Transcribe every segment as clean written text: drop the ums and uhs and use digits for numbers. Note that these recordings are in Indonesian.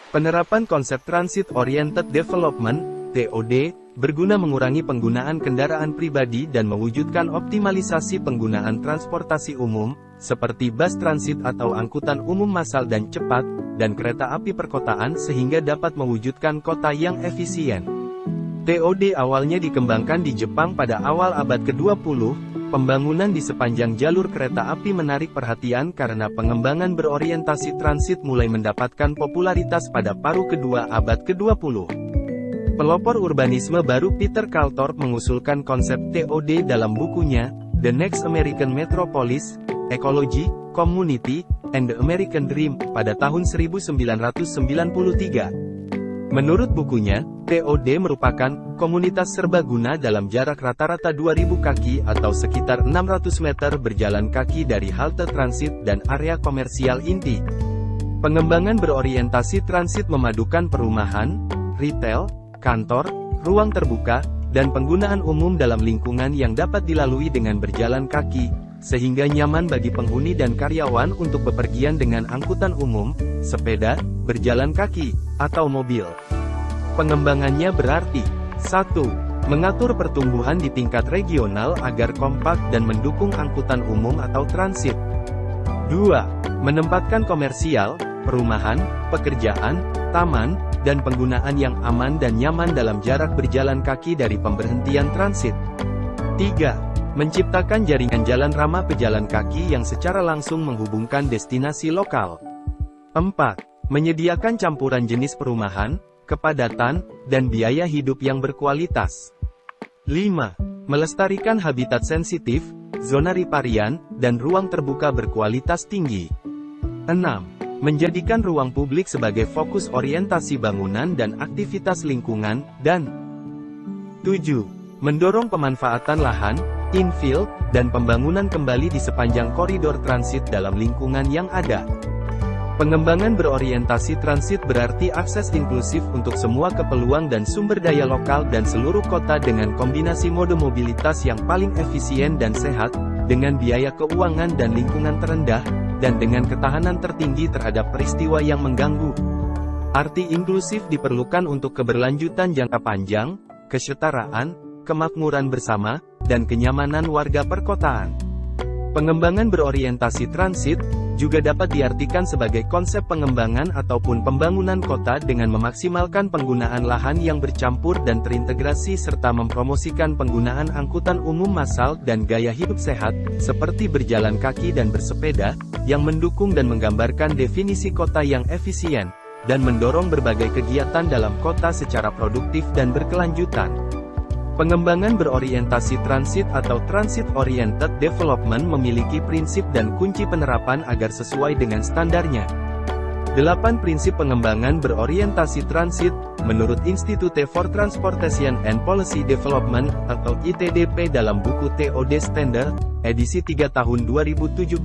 Penerapan konsep Transit Oriented Development, TOD, berguna mengurangi penggunaan kendaraan pribadi dan mewujudkan optimalisasi penggunaan transportasi umum, seperti bus transit atau angkutan umum massal dan cepat, dan kereta api perkotaan sehingga dapat mewujudkan kota yang efisien. TOD awalnya dikembangkan di Jepang pada awal abad ke-20, pembangunan di sepanjang jalur kereta api menarik perhatian karena pengembangan berorientasi transit mulai mendapatkan popularitas pada paruh kedua abad ke-20. Pelopor urbanisme baru Peter Kaltorp mengusulkan konsep TOD dalam bukunya, The Next American Metropolis, Ecology, Community, and the American Dream, pada tahun 1993. Menurut bukunya, TOD merupakan komunitas serbaguna dalam jarak rata-rata 2.000 kaki atau sekitar 600 meter berjalan kaki dari halte transit dan area komersial inti. Pengembangan berorientasi transit memadukan perumahan, retail, kantor, ruang terbuka, dan penggunaan umum dalam lingkungan yang dapat dilalui dengan berjalan kaki, sehingga nyaman bagi penghuni dan karyawan untuk bepergian dengan angkutan umum, sepeda, berjalan kaki, atau mobil. Pengembangannya berarti 1. Mengatur pertumbuhan di tingkat regional agar kompak dan mendukung angkutan umum atau transit. 2. Menempatkan komersial, perumahan, pekerjaan, taman, dan penggunaan yang aman dan nyaman dalam jarak berjalan kaki dari pemberhentian transit. 3. Menciptakan jaringan jalan ramah pejalan kaki yang secara langsung menghubungkan destinasi lokal. 4. Menyediakan campuran jenis perumahan, kepadatan, dan biaya hidup yang berkualitas. 5. Melestarikan habitat sensitif, zona riparian, dan ruang terbuka berkualitas tinggi. 6. Menjadikan ruang publik sebagai fokus orientasi bangunan dan aktivitas lingkungan, dan 7. Mendorong pemanfaatan lahan, infill, dan pembangunan kembali di sepanjang koridor transit dalam lingkungan yang ada. Pengembangan berorientasi transit berarti akses inklusif untuk semua keperluan dan sumber daya lokal dan seluruh kota dengan kombinasi mode mobilitas yang paling efisien dan sehat, dengan biaya keuangan dan lingkungan terendah, dan dengan ketahanan tertinggi terhadap peristiwa yang mengganggu. Arti inklusif diperlukan untuk keberlanjutan jangka panjang, kesetaraan, kemakmuran bersama, dan kenyamanan warga perkotaan. Pengembangan berorientasi transit juga dapat diartikan sebagai konsep pengembangan ataupun pembangunan kota dengan memaksimalkan penggunaan lahan yang bercampur dan terintegrasi serta mempromosikan penggunaan angkutan umum massal dan gaya hidup sehat, seperti berjalan kaki dan bersepeda, yang mendukung dan menggambarkan definisi kota yang efisien, dan mendorong berbagai kegiatan dalam kota secara produktif dan berkelanjutan. Pengembangan berorientasi transit atau Transit-Oriented Development memiliki prinsip dan kunci penerapan agar sesuai dengan standarnya. 8 prinsip pengembangan berorientasi transit, menurut Institute for Transportation and Policy Development, atau ITDP dalam buku TOD Standard, edisi 3 tahun 2017,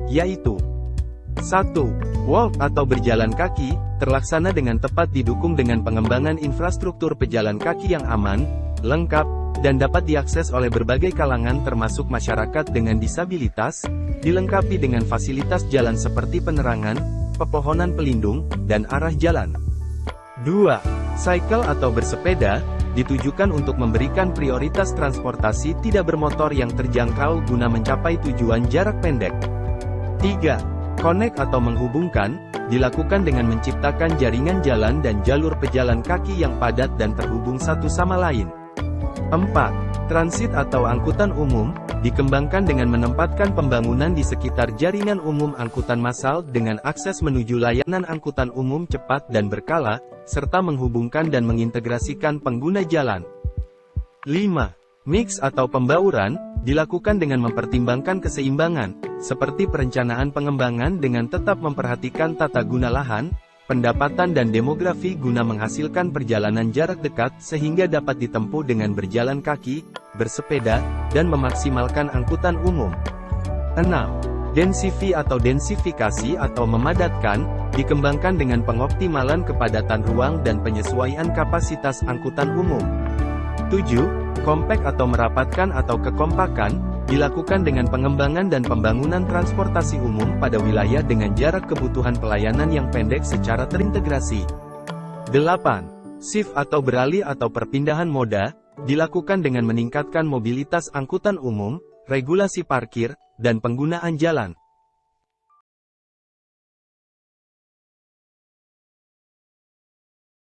yaitu 1. Walk atau berjalan kaki, terlaksana dengan tepat didukung dengan pengembangan infrastruktur pejalan kaki yang aman, lengkap, dan dapat diakses oleh berbagai kalangan termasuk masyarakat dengan disabilitas, dilengkapi dengan fasilitas jalan seperti penerangan, pepohonan pelindung, dan arah jalan. 2. Cycle atau bersepeda, ditujukan untuk memberikan prioritas transportasi tidak bermotor yang terjangkau guna mencapai tujuan jarak pendek. 3. Connect atau menghubungkan, dilakukan dengan menciptakan jaringan jalan dan jalur pejalan kaki yang padat dan terhubung satu sama lain. 4. Transit atau angkutan umum, dikembangkan dengan menempatkan pembangunan di sekitar jaringan umum angkutan massal dengan akses menuju layanan angkutan umum cepat dan berkala, serta menghubungkan dan mengintegrasikan pengguna jalan. 5. Mix atau pembauran, dilakukan dengan mempertimbangkan keseimbangan, seperti perencanaan pengembangan dengan tetap memperhatikan tata guna lahan, pendapatan dan demografi guna menghasilkan perjalanan jarak dekat sehingga dapat ditempuh dengan berjalan kaki, bersepeda, dan memaksimalkan angkutan umum. 6. Densifikasi atau memadatkan, dikembangkan dengan pengoptimalan kepadatan ruang dan penyesuaian kapasitas angkutan umum. 7. Compact atau merapatkan atau kekompakan, dilakukan dengan pengembangan dan pembangunan transportasi umum pada wilayah dengan jarak kebutuhan pelayanan yang pendek secara terintegrasi. 8. Shift atau beralih atau perpindahan moda, dilakukan dengan meningkatkan mobilitas angkutan umum, regulasi parkir, dan penggunaan jalan.